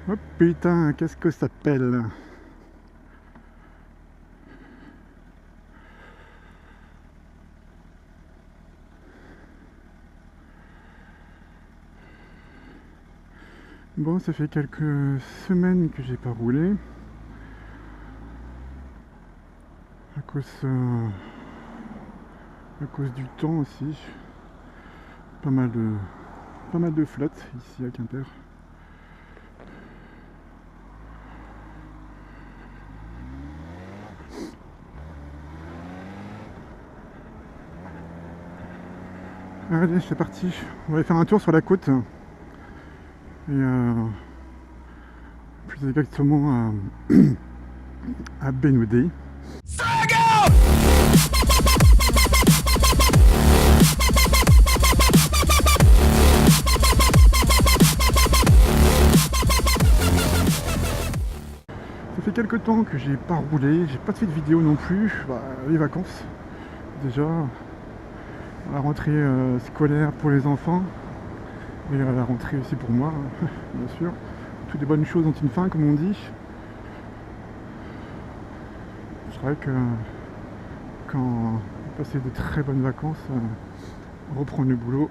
Oh putain, qu'est-ce que ça pèle. Bon, ça fait quelques semaines que j'ai pas roulé. À cause du temps aussi. Pas mal de flotte ici à Quimper. Allez, c'est parti. On va aller faire un tour sur la côte. Et plus exactement à Bénoudé. Ça fait quelques temps que j'ai pas roulé, j'ai pas fait de vidéo non plus. Les vacances déjà, la rentrée scolaire pour les enfants et la rentrée aussi pour moi, bien sûr. Toutes les bonnes choses ont une fin, comme on dit. C'est vrai que quand passer de très bonnes vacances, reprendre le boulot,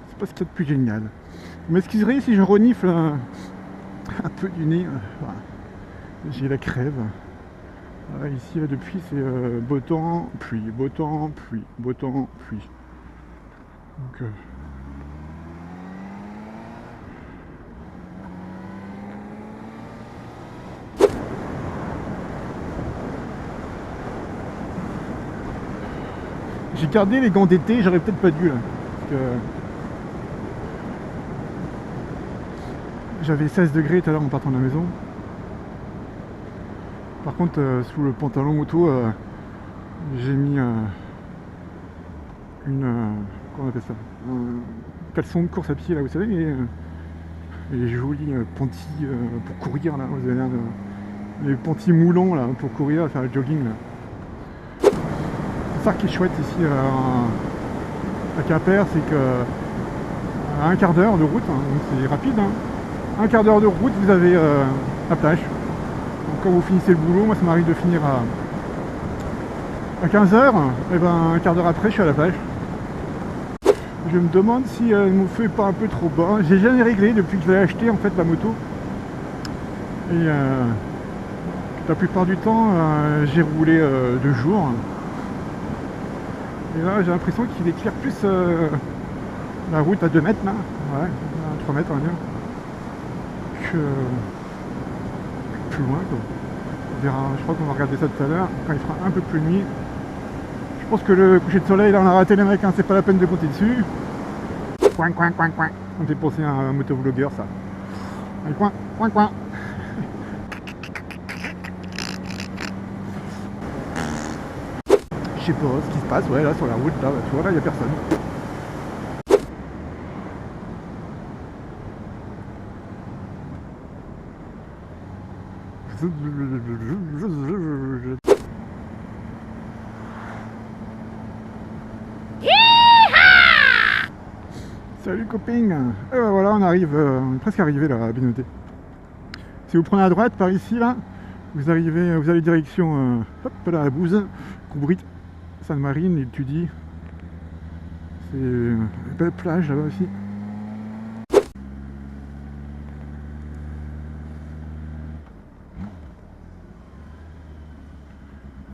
c'est pas ce qu'il y a de plus génial. Vous m'excuserez si je renifle un peu du nez. Voilà. J'ai la crève. Ici, là, depuis, c'est beau temps, pluie, beau temps, pluie, beau temps, pluie. Donc, j'ai gardé les gants d'été, j'aurais peut-être pas dû là. Parce que j'avais 16 degrés tout à l'heure en partant de la maison. Par contre, sous le pantalon auto, j'ai mis comment on appelle ça, un caleçon de course à pied là, vous savez, les jolis pantis pour courir là, vous avez l'air de, les pantis moulants là pour courir, faire le jogging là. C'est ça qui est chouette ici à Quimper, c'est que à un quart d'heure de route, hein, donc c'est rapide, hein, un quart d'heure de route, vous avez la plage. Donc quand vous finissez le boulot, moi ça m'arrive de finir à 15h, et ben un quart d'heure après je suis à la plage. Je me demande si elle me fait pas un peu trop bas. J'ai jamais réglé depuis que je l'ai acheté en fait la moto. Et la plupart du temps j'ai roulé de jour. Et là j'ai l'impression qu'il éclaire plus la route à 2 mètres là. Ouais, à 3 mètres on va dire. Que plus loin quoi. On verra, je crois qu'on va regarder ça tout à l'heure, quand il fera un peu plus nuit. Je pense que le coucher de soleil là on a raté les mecs, hein, c'est pas la peine de compter dessus. Coin coin coin coin. Ça me fait penser à un motovlogueur ça. Allez, coin coin coin. Je sais pas ce qui se passe, ouais là sur la route là, tu vois là il y a personne. Salut copain. Et ben voilà, on arrive, on est presque arrivé là à Bénoudé. Si vous prenez à droite par ici là, vous arrivez, vous allez direction hop là à Bouze, Coubrit, Sainte-Marine, et tu dis c'est une belle plage là-bas aussi.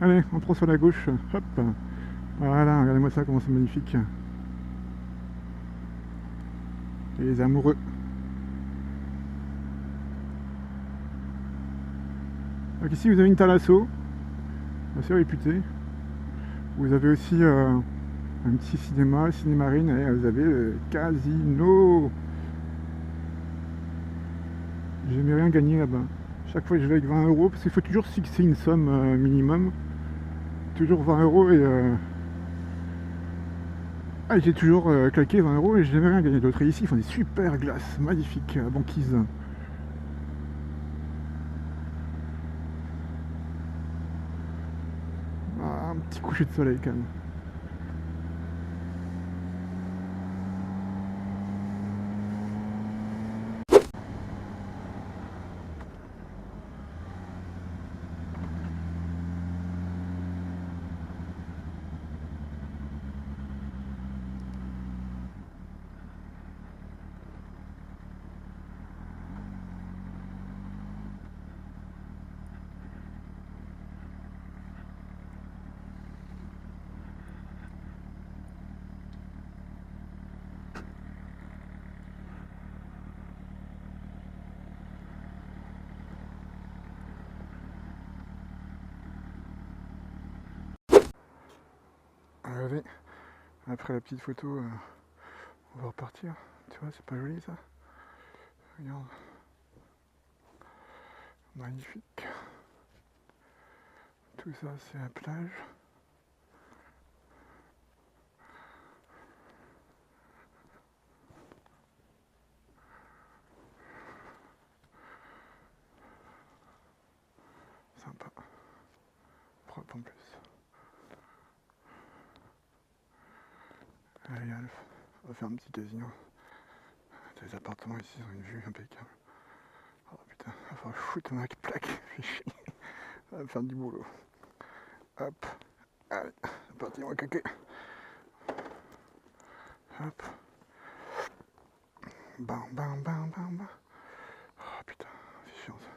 Allez, on prend sur la gauche, hop. Voilà, regardez-moi ça, comment c'est magnifique. Et les amoureux. Donc ici vous avez une thalasso, assez réputée. Vous avez aussi un petit cinéma, Cinémarine, et vous avez le casino. J'ai jamais rien gagné là-bas. Chaque fois je vais avec 20 €, parce qu'il faut toujours fixer une somme minimum. Toujours 20 € et j'ai toujours claqué 20 € et j'ai jamais rien gagné d'autre. Et ici ils font des super glaces, magnifiques, banquises. Ah, un petit coucher de soleil quand même. Allez, après la petite photo, on va repartir. Tu vois, c'est pas joli ça? Regarde. Magnifique. Tout ça, c'est la plage. Sympa. Propre en plus. Allez Alf, on va faire un petit casino. Les appartements ici ont une vue impeccable. Oh putain, il va falloir foutre un plaque, fais chier. Ça va me faire du boulot. Hop, allez, c'est parti, on va claquer. Hop. Bam, bam, bam, bam, bam. Oh putain, c'est chiant ça.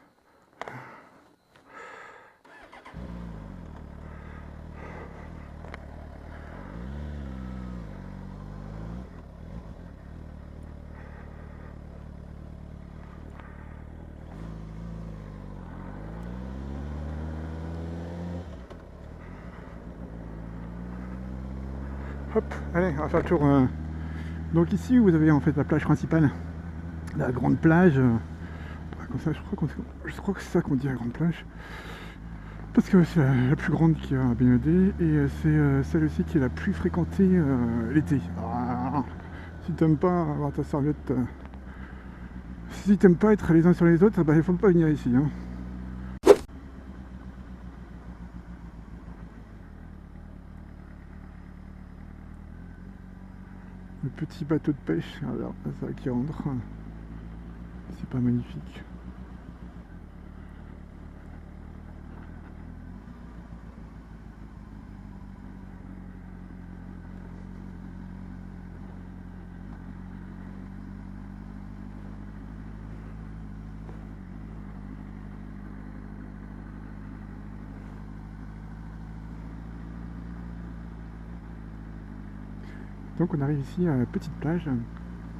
Hop, allez, on va faire le tour. Donc ici, vous avez en fait la plage principale, la grande plage. Comme ça, je crois que c'est ça qu'on dit la grande plage. Parce que c'est la plus grande qu'il y a à baignoter et c'est celle aussi qui est la plus fréquentée l'été. Si t'aimes pas avoir ta serviette, si t'aimes pas être les uns sur les autres, bah, il faut pas venir ici. Hein. Le petit bateau de pêche, alors, ça qui rentre, c'est pas magnifique. Donc on arrive ici à la petite plage,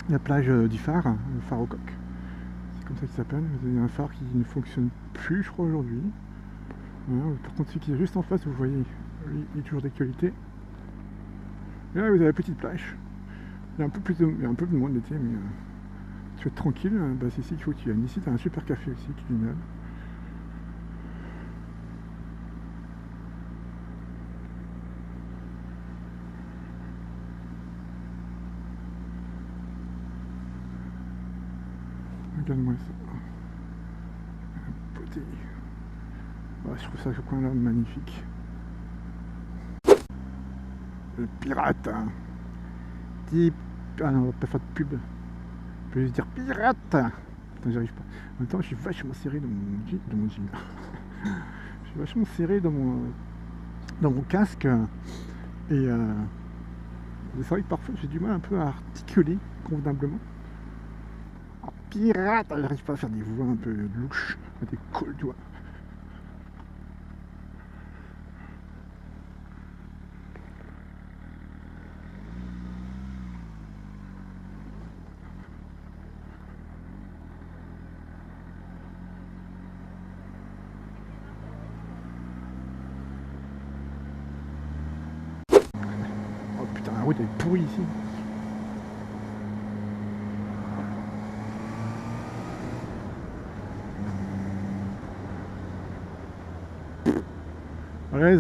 la plage du phare, le phare au coq. C'est comme ça qu'il s'appelle. Vous avez un phare qui ne fonctionne plus, je crois, aujourd'hui. Voilà. Par contre, celui qui est juste en face, vous voyez, il est toujours d'actualité. Et là, vous avez la petite plage. Il y a un peu plus de, il y a un peu de monde l'été, mais tu vas être tranquille. Bah, c'est ici qu'il faut que tu viennes. Ici, tu as un super café aussi qui est génial. Regarde-moi ça. Beauté. Ouais, je trouve ça ce coin-là magnifique. Le pirate. Hein. Ah non, on va pas faire de pub. Je vais juste dire pirate. Putain, j'arrive pas. En même temps, je suis vachement serré dans mon jean. Je suis vachement serré dans mon casque. Et c'est vrai que parfois j'ai du mal un peu à articuler convenablement. Pirate, j'arrive pas à faire des voix un peu louches, des calls, tu vois. Oh putain, la route est pourrie ici. Rez,